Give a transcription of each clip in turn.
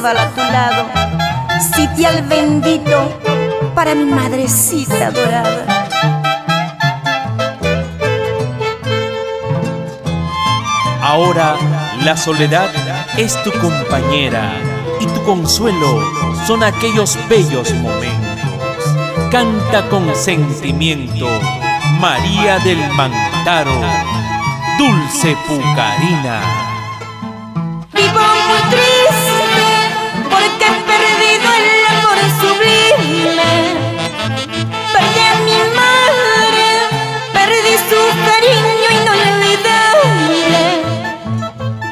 sábala a tu lado, sitial bendito para mi madrecita dorada. Ahora la soledad es tu compañera y tu consuelo son aquellos bellos momentos. Canta con sentimiento María del Mantaro, dulce Pucarina. Vivo muy triste porque he perdido el amor sublime. Perdí a mi madre, perdí su cariño inolvidable.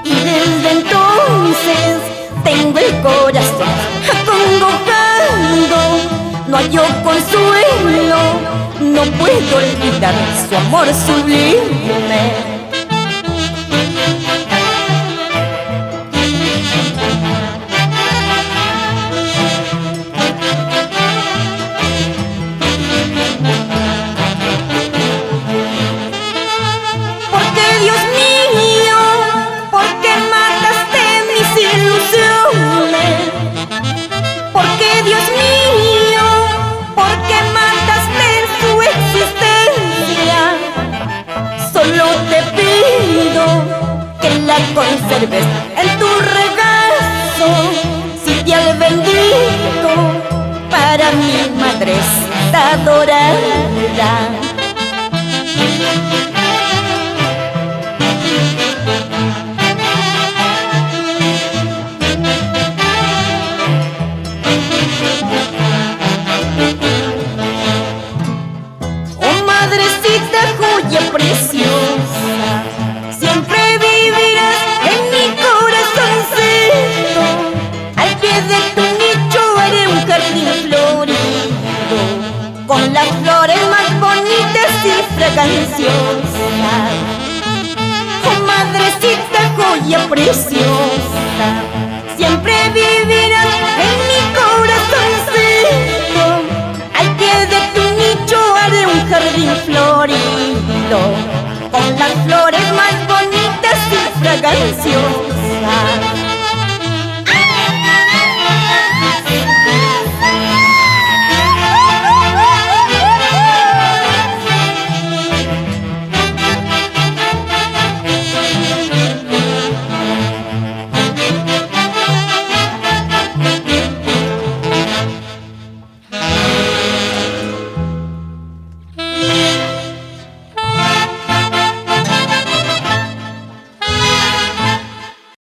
Y desde entonces tengo el corazón acongojado. No hallo consuelo, no puedo olvidar su amor sublime. Conserves en tu regazo sitial bendito para mi madrecita adorada. Oh madrecita, joya preciosa, siempre vivirás en mi corazoncito. Al pie de tu nicho haré un jardín florido, con las flores más bonitas y fraganciosas. Oh madrecita, joya preciosa, siempre vivirás en mi corazoncito. Al pie de tu nicho haré un jardín florido, con las flores más bonitas y fraganciosas.